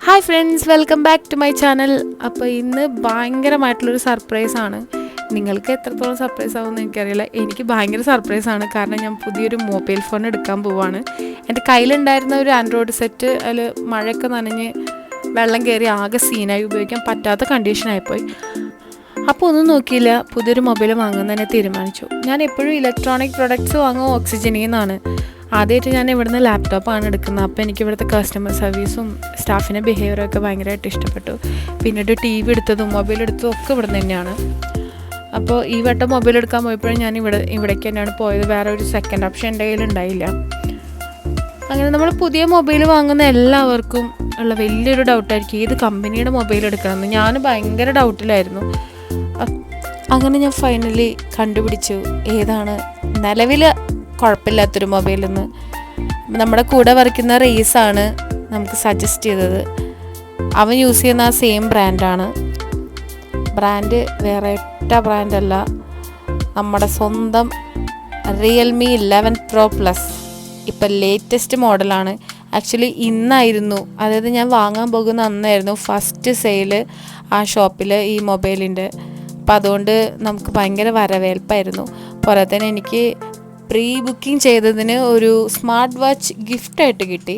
Hi friends, welcome back to my channel. അപ്പോൾ ഇന്ന് ഭയങ്കരമായിട്ടുള്ളൊരു സർപ്രൈസാണ്. നിങ്ങൾക്ക് എത്രത്തോളം സർപ്രൈസ് ആവുമെന്ന് എനിക്കറിയില്ല. എനിക്ക് ഭയങ്കര സർപ്രൈസാണ്. കാരണം ഞാൻ പുതിയൊരു മൊബൈൽ ഫോൺ എടുക്കാൻ പോവാണ്. എൻ്റെ കയ്യിലുണ്ടായിരുന്ന ഒരു ആൻഡ്രോയിഡ് സെറ്റ് അതിൽ മഴയൊക്കെ നനഞ്ഞ് വെള്ളം കയറി ആകെ സീനായി ഉപയോഗിക്കാൻ പറ്റാത്ത കണ്ടീഷനായിപ്പോയി. അപ്പോൾ ഒന്നും നോക്കിയില്ല, പുതിയൊരു മൊബൈൽ വാങ്ങുന്നതിനെ തീരുമാനിച്ചു. ഞാൻ എപ്പോഴും ഇലക്ട്രോണിക് പ്രൊഡക്ട്സ് വാങ്ങുക ഓക്സിജനിൽ നിന്നാണ്. ആദ്യമായിട്ട് ഞാൻ ഇവിടുന്ന് ലാപ്ടോപ്പാണ് എടുക്കുന്നത്. അപ്പോൾ എനിക്ക് ഇവിടുത്തെ കസ്റ്റമർ സർവീസും സ്റ്റാഫിൻ്റെ ബിഹേവിയറൊക്കെ ഭയങ്കരമായിട്ട് ഇഷ്ടപ്പെട്ടു. പിന്നീട് ടി വി എടുത്തതും മൊബൈൽ എടുത്തതും ഒക്കെ ഇവിടെ നിന്ന് തന്നെയാണ്. അപ്പോൾ ഈ വട്ടം മൊബൈൽ എടുക്കാൻ പോയപ്പോഴും ഞാൻ ഇവിടേക്ക് തന്നെയാണ് പോയത്. വേറെ ഒരു സെക്കൻഡ് ഓപ്ഷൻ എൻ്റെ കയ്യിലുണ്ടായില്ല. അങ്ങനെ നമ്മൾ പുതിയ മൊബൈൽ വാങ്ങുന്ന എല്ലാവർക്കും ഉള്ള വലിയൊരു ഡൗട്ടായിരിക്കും ഏത് കമ്പനിയുടെ മൊബൈൽ എടുക്കണമെന്ന്. ഞാൻ ഭയങ്കര ഡൗട്ടിലായിരുന്നു. അങ്ങനെ ഞാൻ ഫൈനലി കണ്ടുപിടിച്ചു ഏതാണ് നിലവിൽ കുഴപ്പമില്ലാത്തൊരു മൊബൈലെന്ന്. നമ്മുടെ കൂടെ വരയ്ക്കുന്ന റേസാണ് നമുക്ക് സജസ്റ്റ് ചെയ്തത്. അവൻ യൂസ് ചെയ്യുന്ന ആ സെയിം ബ്രാൻഡാണ്. ബ്രാൻഡ് വേറെ ഒറ്റ ബ്രാൻഡല്ല, നമ്മുടെ സ്വന്തം റിയൽമി 11 Pro Plus. ഇപ്പം ലേറ്റസ്റ്റ് മോഡലാണ്. ആക്ച്വലി ഇന്നായിരുന്നു, അതായത് ഞാൻ വാങ്ങാൻ പോകുന്ന അന്നായിരുന്നു ഫസ്റ്റ് സെയിൽ ആ ഷോപ്പിൽ ഈ മൊബൈലിൻ്റെ. അപ്പം അതുകൊണ്ട് നമുക്ക് ഭയങ്കര വരവേൽപ്പായിരുന്നു. പോരാത്തതിന് എനിക്ക് പ്രീ ബുക്കിംഗ് ചെയ്തതിന് ഒരു സ്മാർട്ട് വാച്ച് ഗിഫ്റ്റായിട്ട് കിട്ടി.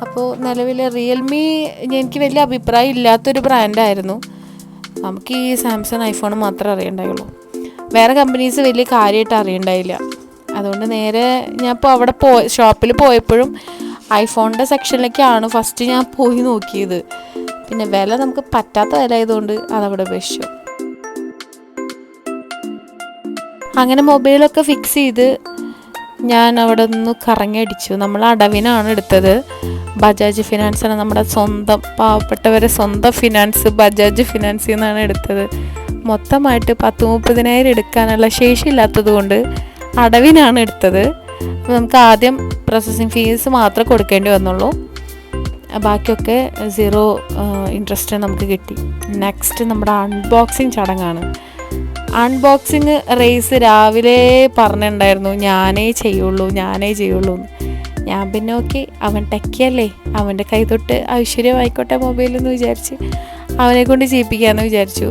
അപ്പോൾ നിലവിൽ റിയൽമി എനിക്ക് വലിയ അഭിപ്രായം ഇല്ലാത്തൊരു ബ്രാൻഡായിരുന്നു. നമുക്ക് ഈ സാംസങ് ഐഫോൺ മാത്രമേ അറിയണ്ടായുള്ളൂ. വേറെ കമ്പനീസ് വലിയ കാര്യമായിട്ട് അറിയണ്ടായില്ല. അതുകൊണ്ട് നേരെ ഞാൻ ഇപ്പോൾ അവിടെ ഷോപ്പിൽ പോയപ്പോഴും ഐഫോണിൻ്റെ സെക്ഷനിലേക്കാണ് ഫസ്റ്റ് ഞാൻ പോയി നോക്കിയത്. പിന്നെ വില നമുക്ക് പറ്റാത്ത വില ആയതുകൊണ്ട് അതവിടെ ഉപേക്ഷിച്ചു. അങ്ങനെ മൊബൈലൊക്കെ ഫിക്സ് ചെയ്ത് ഞാൻ അവിടെ നിന്ന് കറങ്ങി അടിച്ചു. നമ്മൾ അടവിനാണ് എടുത്തത്. ബജാജ് ഫിനാൻസാണ് നമ്മുടെ സ്വന്തം പാവപ്പെട്ടവരെ സ്വന്തം ഫിനാൻസ്, ബജാജ് ഫിനാൻസിൽ നിന്നാണ് എടുത്തത്. മൊത്തമായിട്ട് 10-30,000 എടുക്കാനുള്ള ശേഷി ഇല്ലാത്തത് കൊണ്ട് അടവിനാണ് എടുത്തത്. അപ്പോൾ നമുക്ക് ആദ്യം പ്രോസസ്സിങ് ഫീസ് മാത്രമേ കൊടുക്കേണ്ടി വന്നുള്ളൂ. ബാക്കിയൊക്കെ 0 ഇൻട്രസ്റ്റ് നമുക്ക് കിട്ടി. നെക്സ്റ്റ് നമ്മുടെ അൺബോക്സിങ് ചടങ്ങാണ്. അൺബോക്സിങ് റേസ് രാവിലെ പറഞ്ഞിട്ടുണ്ടായിരുന്നു ഞാനേ ചെയ്യുള്ളൂ എന്ന്. ഞാൻ പിന്നെ ഓക്കെ, അവൻ ടെക്കിയല്ലേ, അവൻ്റെ കൈ തൊട്ട് ഐശ്വര്യമായിക്കോട്ടെ മൊബൈലെന്ന് വിചാരിച്ച് അവനെ കൊണ്ട് ചെയ്യിപ്പിക്കാമെന്ന് വിചാരിച്ചു.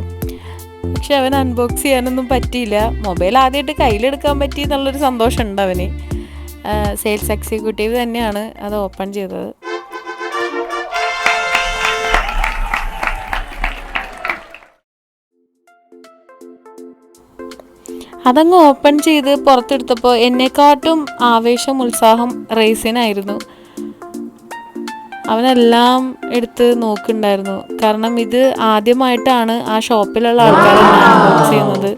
പക്ഷെ അവൻ അൺബോക്സ് ചെയ്യാനൊന്നും പറ്റിയില്ല. മൊബൈൽ ആദ്യമായിട്ട് കയ്യിലെടുക്കാൻ പറ്റി എന്നുള്ളൊരു സന്തോഷമുണ്ട് അവന്. സെയിൽസ് എക്സിക്യൂട്ടീവ് തന്നെയാണ് അത് ഓപ്പൺ ചെയ്തത്. അതങ്ങ് ഓപ്പൺ ചെയ്ത് പുറത്തെടുത്തപ്പോൾ എന്നെക്കാട്ടും ആവേശം, ഉത്സാഹം റേസിനായിരുന്നു. അവനെല്ലാം എടുത്ത് നോക്കുന്നുണ്ടായിരുന്നു. കാരണം ഇത് ആദ്യമായിട്ടാണ് ആ ഷോപ്പിലുള്ള ആൾക്കാരെല്ലാം അൺബോക്സ് ചെയ്യുന്നത്.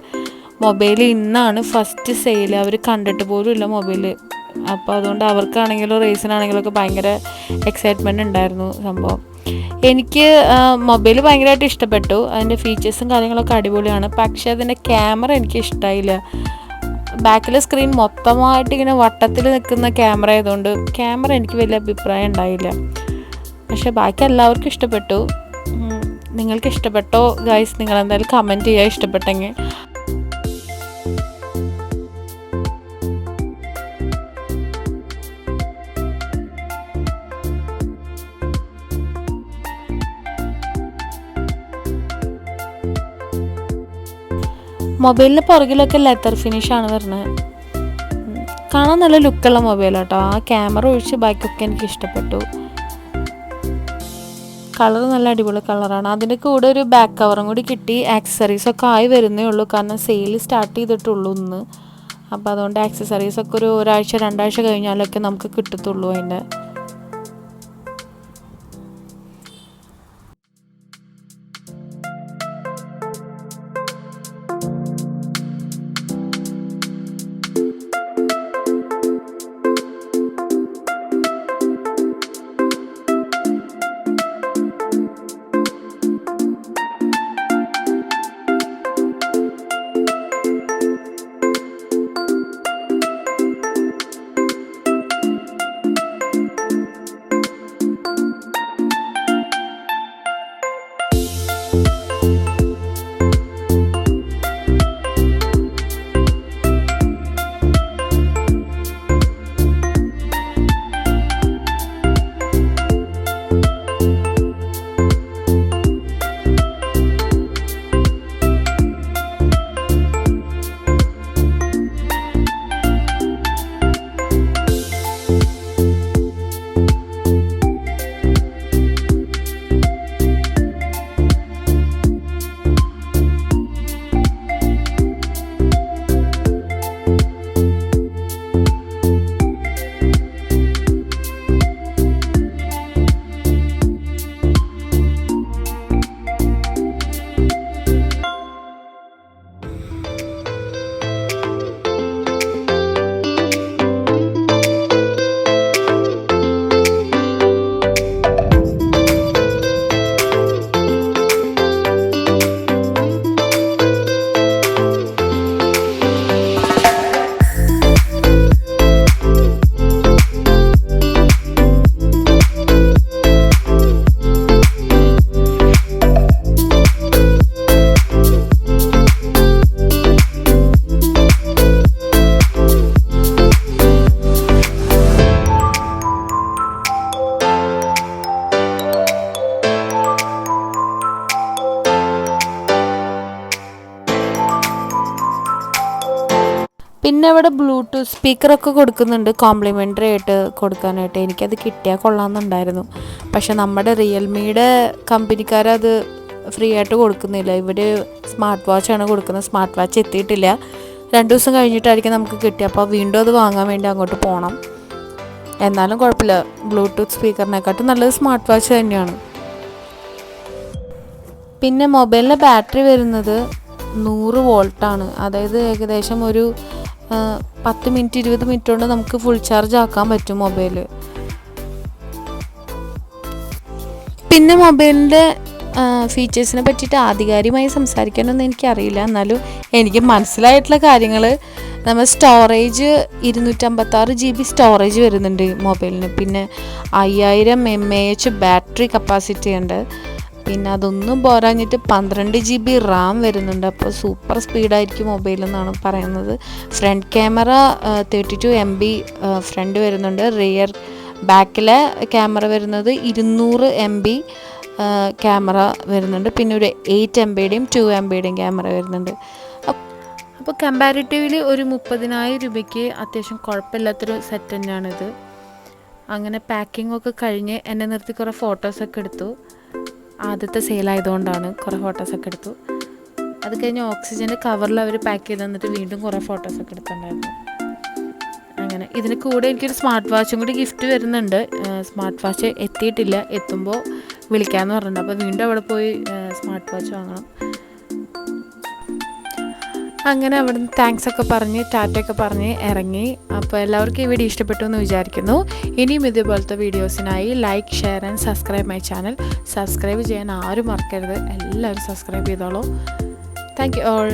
മൊബൈൽ ഇന്നാണ് ഫസ്റ്റ് സെയിൽ, അവർ കണ്ടിട്ട് പോലും ഇല്ല മൊബൈൽ. അപ്പോൾ അതുകൊണ്ട് അവർക്കാണെങ്കിലും റേസിനാണെങ്കിലും ഒക്കെ ഭയങ്കര എക്സൈറ്റ്മെൻറ്റ് ഉണ്ടായിരുന്നു സംഭവം. എനിക്ക് മൊബൈൽ ഭയങ്കരമായിട്ട് ഇഷ്ടപ്പെട്ടു. അതിൻ്റെ ഫീച്ചേഴ്സും കാര്യങ്ങളൊക്കെ അടിപൊളിയാണ്. പക്ഷേ അതിൻ്റെ ക്യാമറ എനിക്ക് ഇഷ്ടമായില്ല. ബാക്കിലെ സ്ക്രീൻ മൊത്തമായിട്ട് ഇങ്ങനെ വട്ടത്തിൽ നിൽക്കുന്ന ക്യാമറ ആയതുകൊണ്ട് ക്യാമറ എനിക്ക് വലിയ അഭിപ്രായം ഉണ്ടായില്ല. പക്ഷേ ബാക്കി എല്ലാവർക്കും ഇഷ്ടപ്പെട്ടു. നിങ്ങൾക്ക് ഇഷ്ടപ്പെട്ടോ ഗൈസ്? നിങ്ങളെന്തായാലും കമൻറ്റ് ചെയ്യുക ഇഷ്ടപ്പെട്ടെങ്കിൽ. മൊബൈലിന് പുറകിലൊക്കെ ലെതർ ഫിനിഷാണ് വരുന്നത്. കാണാൻ നല്ല ലുക്കുള്ള മൊബൈലാട്ടോ. ആ ക്യാമറ ഒഴിച്ച് ബാക്കിയൊക്കെ എനിക്ക് ഇഷ്ടപ്പെട്ടു. കളർ നല്ല അടിപൊളി കളറാണ്. അതിൻ്റെ കൂടെ ഒരു ബാക്ക് കവറും കൂടി കിട്ടി. ആക്സസറീസൊക്കെ ആയി വരുന്നേ ഉള്ളൂ, കാരണം സെയിൽ സ്റ്റാർട്ട് ചെയ്തിട്ടുള്ളൂ ഇന്ന്. അപ്പോൾ അതുകൊണ്ട് ആക്സസറീസൊക്കെ ഒരു 1-2 ആഴ്ച കഴിഞ്ഞാലൊക്കെ നമുക്ക് കിട്ടത്തുള്ളൂ അതിൻ്റെ. പിന്നെ അവിടെ ബ്ലൂടൂത്ത് സ്പീക്കറൊക്കെ കൊടുക്കുന്നുണ്ട് കോംപ്ലിമെൻ്ററി ആയിട്ട് കൊടുക്കാനായിട്ട്. എനിക്കത് കിട്ടിയാൽ കൊള്ളാമെന്നുണ്ടായിരുന്നു. പക്ഷെ നമ്മുടെ റിയൽമിയുടെ കമ്പനിക്കാരത് ഫ്രീ ആയിട്ട് കൊടുക്കുന്നില്ല. ഇവർ സ്മാർട്ട് വാച്ചാണ് കൊടുക്കുന്നത്. സ്മാർട്ട് വാച്ച് എത്തിയിട്ടില്ല. 2 ദിവസം കഴിഞ്ഞിട്ടായിരിക്കും നമുക്ക് കിട്ടുക. അപ്പോൾ വീണ്ടും അത് വാങ്ങാൻ വേണ്ടി അങ്ങോട്ട് പോകണം. എന്നാലും കുഴപ്പമില്ല, ബ്ലൂടൂത്ത് സ്പീക്കറിനെക്കാട്ടും നല്ലത് സ്മാർട്ട് വാച്ച് തന്നെയാണ്. പിന്നെ മൊബൈലിൻ്റെ ബാറ്ററി വരുന്നത് 100 വോൾട്ടാണ്. അതായത് ഏകദേശം ഒരു 10 മിനിറ്റ് 20 മിനിറ്റ് കൊണ്ട് നമുക്ക് ഫുൾ ചാർജ് ആക്കാൻ പറ്റും മൊബൈൽ. പിന്നെ മൊബൈലിൻ്റെ ഫീച്ചേഴ്സിനെ പറ്റിയിട്ട് ആധികാരികമായി സംസാരിക്കാനൊന്നും എനിക്കറിയില്ല. എന്നാലും എനിക്ക് മനസ്സിലായിട്ടുള്ള കാര്യങ്ങൾ, നമ്മൾ സ്റ്റോറേജ് 256 GB സ്റ്റോറേജ് വരുന്നുണ്ട് മൊബൈലിന്. പിന്നെ 5000 mAh ബാറ്ററി കപ്പാസിറ്റി ഉണ്ട്. പിന്നെ അതൊന്നും പോരാഞ്ഞിട്ട് 12 GB റാം വരുന്നുണ്ട്. അപ്പോൾ സൂപ്പർ സ്പീഡായിരിക്കും മൊബൈലെന്നാണ് പറയുന്നത്. ഫ്രണ്ട് ക്യാമറ 32 MB ഫ്രണ്ട് വരുന്നുണ്ട്. റിയർ ബാക്കിലെ ക്യാമറ വരുന്നത് 200 MB ക്യാമറ വരുന്നുണ്ട്. പിന്നെ ഒരു 8 MBയുടെയും 2 MBയുടെയും ക്യാമറ വരുന്നുണ്ട്. അപ്പോൾ കമ്പാരിറ്റീവ്ലി ഒരു 30,000 രൂപയ്ക്ക് അത്യാവശ്യം കുഴപ്പമില്ലാത്തൊരു സെറ്റ് തന്നെയാണിത്. അങ്ങനെ പാക്കിങ്ങൊക്കെ കഴിഞ്ഞ് എന്നെ നിർത്തി കുറേ ഫോട്ടോസൊക്കെ എടുത്തു. ആദ്യത്തെ സെയിലായതുകൊണ്ടാണ് കുറേ ഫോട്ടോസൊക്കെ എടുത്തു. അത് കഴിഞ്ഞ് ഓക്സിജൻ്റെ കവറിൽ അവർ പാക്ക് ചെയ്ത് തന്നിട്ട് വീണ്ടും കുറേ ഫോട്ടോസൊക്കെ എടുത്തിട്ടുണ്ടായിരുന്നു. അങ്ങനെ ഇതിന് കൂടെ എനിക്കൊരു സ്മാർട്ട് വാച്ചും കൂടി ഗിഫ്റ്റ് വരുന്നുണ്ട്. സ്മാർട്ട് വാച്ച് എത്തിയിട്ടില്ല, എത്തുമ്പോൾ വിളിക്കാമെന്ന് പറഞ്ഞിട്ടുണ്ട്. അപ്പോൾ വീണ്ടും അവിടെ പോയി സ്മാർട്ട് വാച്ച് വാങ്ങണം. അങ്ങനെ അവിടെ നിന്ന് താങ്ക്സ് ഒക്കെ പറഞ്ഞ് ടാറ്റയൊക്കെ പറഞ്ഞ് ഇറങ്ങി. അപ്പോൾ എല്ലാവർക്കും ഈ വീഡിയോ ഇഷ്ടപ്പെട്ടു എന്ന് വിചാരിക്കുന്നു. ഇനിയും ഇതുപോലത്തെ വീഡിയോസിനായി like, share and subscribe my channel. Subscribe ചെയ്യാൻ ആരും മറക്കരുത്. എല്ലാവരും സബ്സ്ക്രൈബ് ചെയ്തോളൂ. Thank you all.